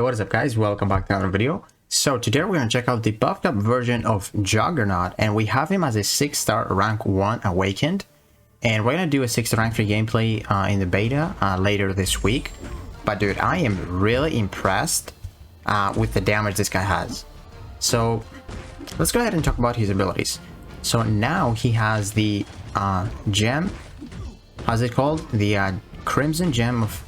What is up, guys? Welcome back to another video. So today we're going to check out the buffed up version of Juggernaut, and we have him as a 6-star rank 1 awakened, and we're going to do a 6-star rank 3 gameplay in the beta later this week. But dude, I am really impressed with the damage this guy has. So let's go ahead and talk about his abilities. So now he has the gem, how's it called? The Crimson Gem of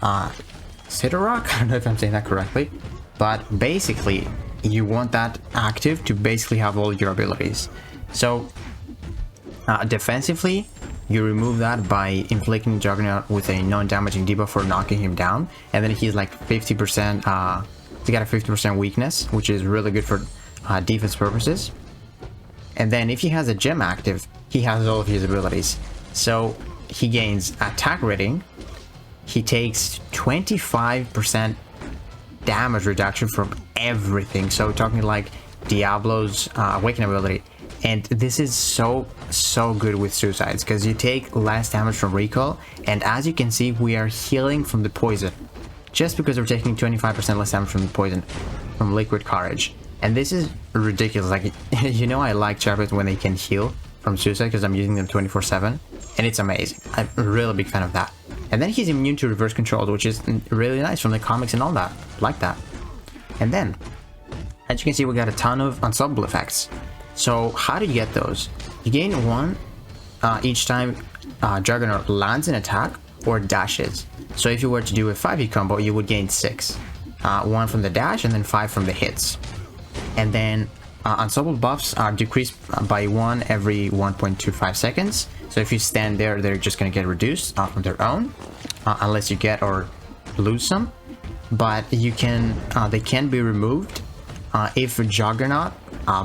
Sidorak? I don't know if I'm saying that correctly, but basically you want that active to basically have all your abilities. So defensively, you remove that by inflicting Juggernaut with a non-damaging debuff for knocking him down, and then he's like 50%, he got a 50% weakness, which is really good for defense purposes. And then if he has a gem active, he has all of his abilities. So he gains attack rating, he takes 25% damage reduction from everything, so we're talking like Diablo's awakening ability. And this is so good with suicides because you take less damage from recall, and as you can see, we are healing from the poison just because we're taking 25% less damage from the poison from liquid courage. And this is ridiculous. Like, you know, I like champions when they can heal from suicide because I'm using them 24/7, and it's amazing. I'm a really big fan of that. And then he's immune to reverse controls, which is really nice from the comics and all that, like that. And then, as you can see, we got a ton of unstoppable effects. So how do you get those? You gain 1 each time Juggernaut lands an attack or dashes. So if you were to do a 5-hit combo, you would gain 6. 1 from the dash and then 5 from the hits. And then unstoppable buffs are decreased by 1 every 1.25 seconds. So if you stand there, they're just going to get reduced on their own, unless you get or lose some. But you can, they can be removed if Juggernaut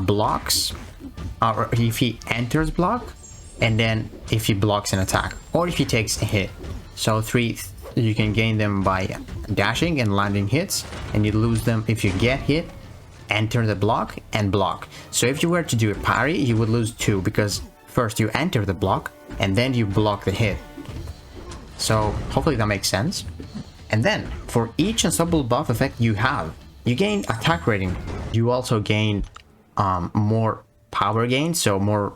blocks, or if he enters block, and then if he blocks an attack, or if he takes a hit. So 3, you can gain them by dashing and landing hits, and you lose them if you get hit, enter the block, and block. So if you were to do a parry, you would lose 2 because first you enter the block and then you block the hit. So hopefully that makes sense. And then for each unstoppable buff effect you have, you gain attack rating. You also gain more power gain, so more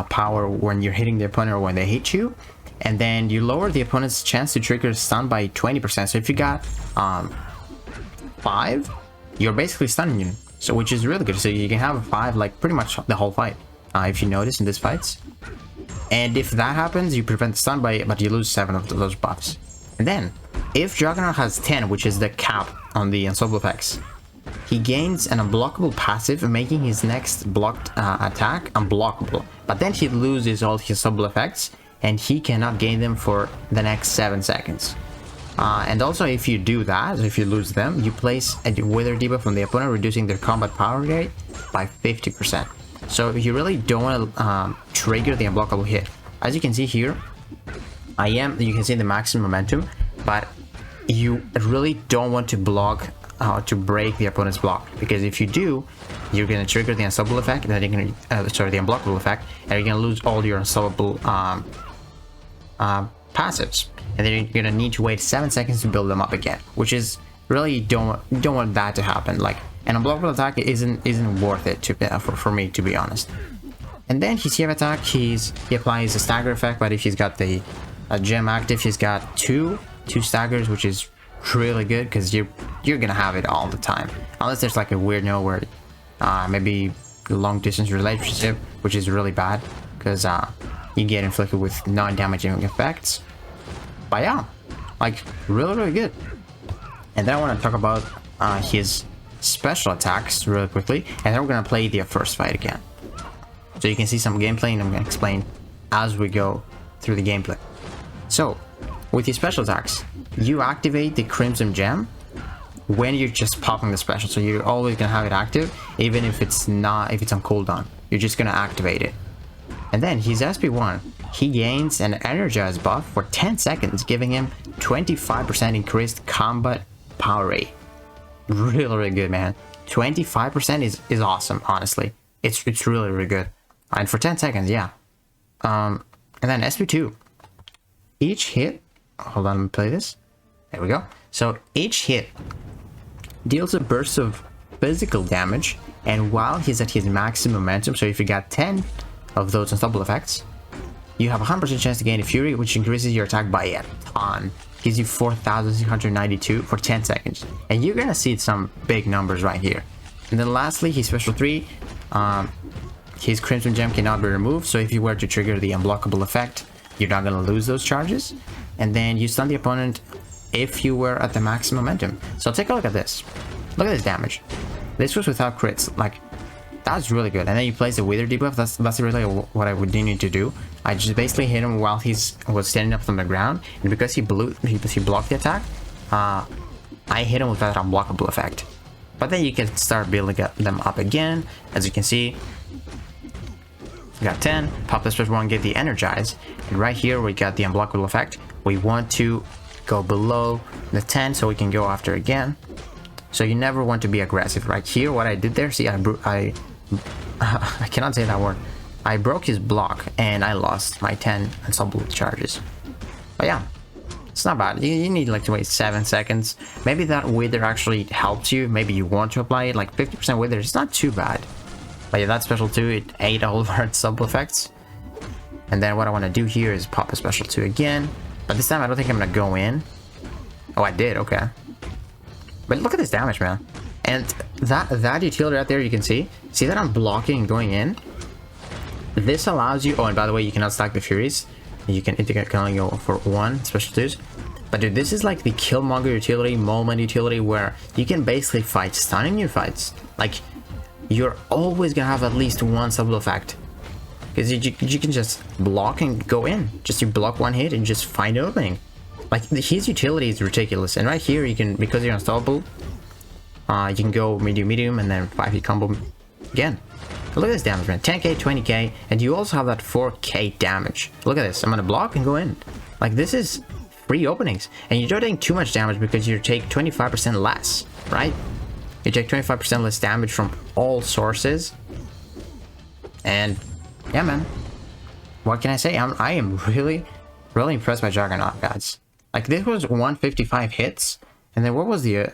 power when you're hitting the opponent or when they hit you. And then you lower the opponent's chance to trigger stun by 20%. So if you got 5, you're basically stunning him, so which is really good. So you can have a 5 like pretty much the whole fight, if you notice in these fights. And if that happens, you prevent the stun but you lose 7 of those buffs. And then if Juggernaut has 10, which is the cap on the unstoppable effects, he gains an unblockable passive, making his next blocked attack unblockable. But then he loses all his unstoppable effects, and he cannot gain them for the next 7 seconds. And also, if you do that, if you lose them, you place a wither debuff on the opponent, reducing their combat power rate by 50%. So you really don't want to trigger the unblockable hit. As you can see here, you can see the maximum momentum, but you really don't want to block to break the opponent's block, because if you do, you're going to trigger the unstoppable effect, and then you're going to the unblockable effect, and you're going to lose all your unstoppable passives, and then you're going to need to wait 7 seconds to build them up again, which is really don't want that to happen. Like, an unblockable attack isn't worth it for me, to be honest. And then his CF attack, he applies a stagger effect, but if he's got the gem active, he's got two staggers, which is really good because you're gonna have it all the time, unless there's like a weird no where maybe long distance relationship, which is really bad because you get inflicted with non-damaging effects. But yeah, like really good. And then I want to talk about his special attacks really quickly, and then we're gonna play the first fight again, so you can see some gameplay, and I'm gonna explain as we go through the gameplay. So with his special attacks, you activate the Crimson Gem when you're just popping the special, so you're always gonna have it active, even if it's on cooldown. You're just gonna activate it. And then his SP1, he gains an energized buff for 10 seconds, giving him 25% increased combat power rate. Really good, man. 25% is awesome, honestly. It's really good. And for 10 seconds, yeah. And then SP2, each hit, hold on, let me play this. There we go. So each hit deals a burst of physical damage, and while he's at his maximum momentum, so if you got 10 of those unstoppable effects, you have a 100% chance to gain a Fury, which increases your attack by a ton. Gives you 4,692 for 10 seconds. And you're gonna see some big numbers right here. And then lastly, his special 3, his Crimson Gem cannot be removed, so if you were to trigger the unblockable effect, you're not gonna lose those charges. And then you stun the opponent if you were at the maximum momentum. So take a look at this. Look at this damage. This was without crits. Like, that's really good. And then you place the Wither debuff. That's really what I would need to do. I just basically hit him while he was standing up on the ground, and because he blocked the attack, I hit him with that unblockable effect. But then you can start building them up again. As you can see, we got 10. Pop the special one, get the energize, and right here we got the unblockable effect. We want to go below the 10 so we can go after again. So you never want to be aggressive. Right here, what I did there, see, I cannot say that word. I broke his block and I lost my 10 unstoppable charges. But yeah, it's not bad. You need like to wait 7 seconds. Maybe that Wither actually helps you. Maybe you want to apply it. Like 50% Wither, it's not too bad. But yeah, that special 2, it ate all of our unstoppable effects. And then what I want to do here is pop a special 2 again. But this time I don't think I'm going to go in. Oh, I did, okay. But look at this damage, man. And that utility right there, you can see that I'm blocking and going in. This allows you, oh, and by the way, you cannot stack the Furies. You can only go for 1 special 2s. But dude, this is like the Killmonger utility, moment utility, where you can basically fight stunning your fights. Like, you're always gonna have at least one sub effect. Because you can just block and go in. Just you block one hit and just find an opening. Like, his utility is ridiculous. And right here, you can, because you're unstoppable, you can go medium, and then 5-hit combo again. Look at this damage, man. 10k, 20k, and you also have that 4k damage. Look at this. I'm gonna block and go in. Like, this is free openings. And you're not taking too much damage because you take 25% less, right? You take 25% less damage from all sources. And, yeah, man. What can I say? I am really impressed by Juggernaut, guys. Like, this was 155 hits. And then what was the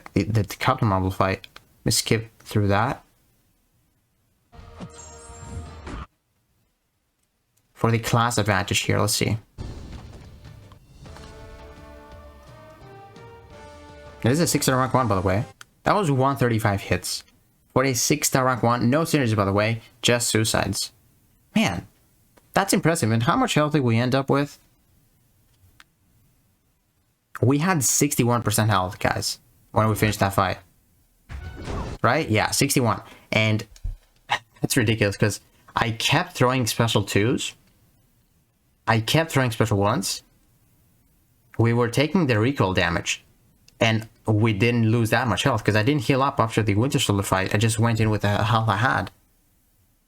Captain Marvel fight? Let me skip through that. For the class advantage here, let's see. This is a 6-star rank 1, by the way. That was 135 hits. For a 6-star rank 1, no synergies, by the way, just suicides. Man, that's impressive. And how much health did we end up with? We had 61% health, guys, when we finished that fight. Right? Yeah, 61. And that's ridiculous because I kept throwing special 2s. I kept throwing special 1s. We were taking the recoil damage. And we didn't lose that much health because I didn't heal up after the Winter Soldier fight. I just went in with the health I had.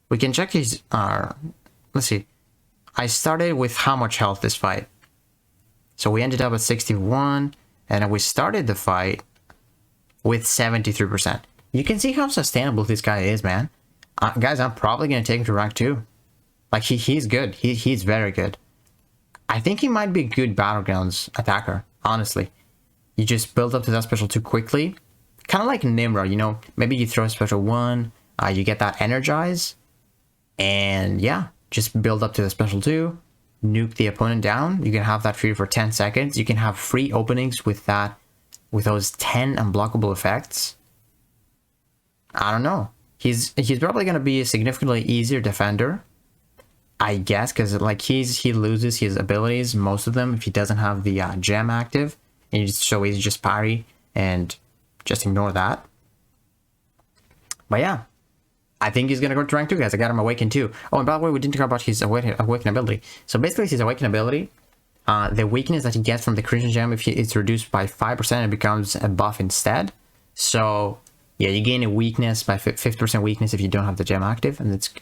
We can check his... let's see. I started with how much health this fight. So we ended up at 61. And we started the fight with 73%. You can see how sustainable this guy is, man. Guys, I'm probably going to take him to rank 2. Like, he's good. He's very good. I think he might be a good Battlegrounds attacker, honestly. You just build up to that special 2 quickly. Kind of like Nimrod, you know? Maybe you throw a special 1, you get that energize. And yeah, just build up to the special 2. Nuke the opponent down. You can have that free for 10 seconds. You can have free openings with that, with those 10 unblockable effects. I don't know. He's probably going to be a significantly easier defender, I guess, because like he loses his abilities, most of them, if he doesn't have the gem active, and so he's just parry and just ignore that. But yeah, I think he's gonna go to rank 2, guys. I got him Awaken 2. Oh, and by the way, we didn't talk about his Awaken ability. So basically, his Awaken ability, the weakness that he gets from the Crimson Gem, if it's reduced by 5%, it becomes a buff instead. So yeah, you gain a weakness by 50% weakness if you don't have the gem active, and it's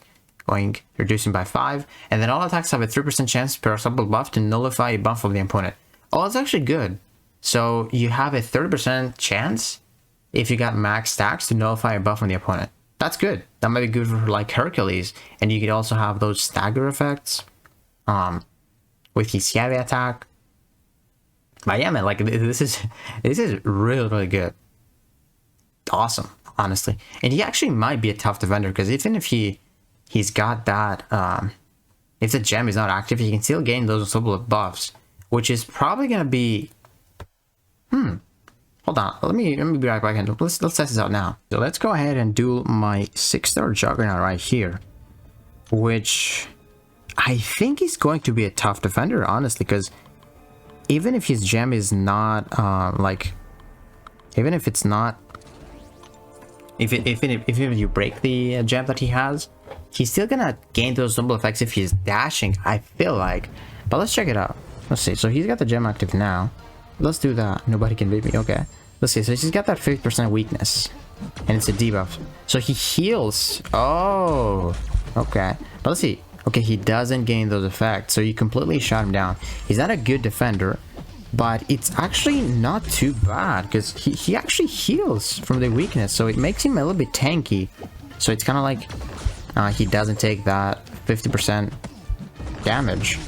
going reducing by 5. And then all attacks have a 3% chance per unstoppable buff to nullify a buff of the opponent. Oh, that's actually good. So you have a 30% chance if you got max stacks to nullify a buff on the opponent. That's good. That might be good for like Hercules. And you could also have those stagger effects with his heavy attack. But yeah, man, like this is really good. awesome, honestly. And he actually might be a tough defender, because even if he's got that, if the gem is not active, he can still gain those unstoppable buffs, which is probably gonna be, hold on, let me be right back, and let's test this out now. So let's go ahead and do my 6-star Juggernaut right here, which I think is going to be a tough defender, honestly, because even if his gem is not even if it's not, if you break the gem that he has, he's still gonna gain those double effects if he's dashing, I feel like. But let's check it out. Let's see. So he's got the gem active now. Let's do that. Nobody can beat me. Okay. Let's see. So he's got that 50% weakness, and it's a debuff. So he heals. Oh, okay. But let's see. Okay, he doesn't gain those effects, so you completely shut him down. He's not a good defender, but it's actually not too bad, because he actually heals from the weakness, so it makes him a little bit tanky. So it's kind of like he doesn't take that 50% damage.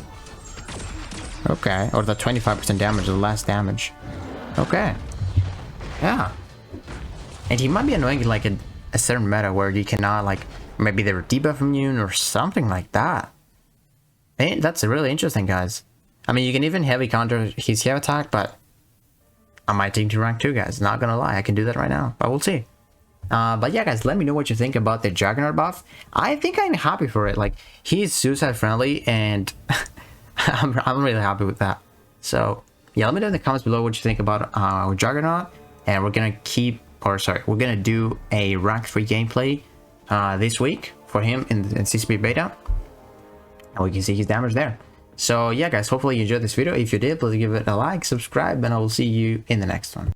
Okay, or the 25% damage, the less damage. Okay. Yeah. And he might be annoying in like a certain meta where you cannot, like, maybe they were debuff immune or something like that. And that's really interesting, guys. I mean, you can even heavy counter his heavy attack, but I might take to rank 2, guys. Not gonna lie, I can do that right now, but we'll see. But yeah, guys, let me know what you think about the Juggernaut buff. I think I'm happy for it. Like, he's suicide friendly, and I'm really happy with that. So yeah, let me know in the comments below what you think about Juggernaut, and we're gonna we're gonna do a rank 3 gameplay this week for him in CCP beta, and we can see his damage there. So yeah, guys, hopefully you enjoyed this video. If you did, please give it a like, subscribe, and I will see you in the next one.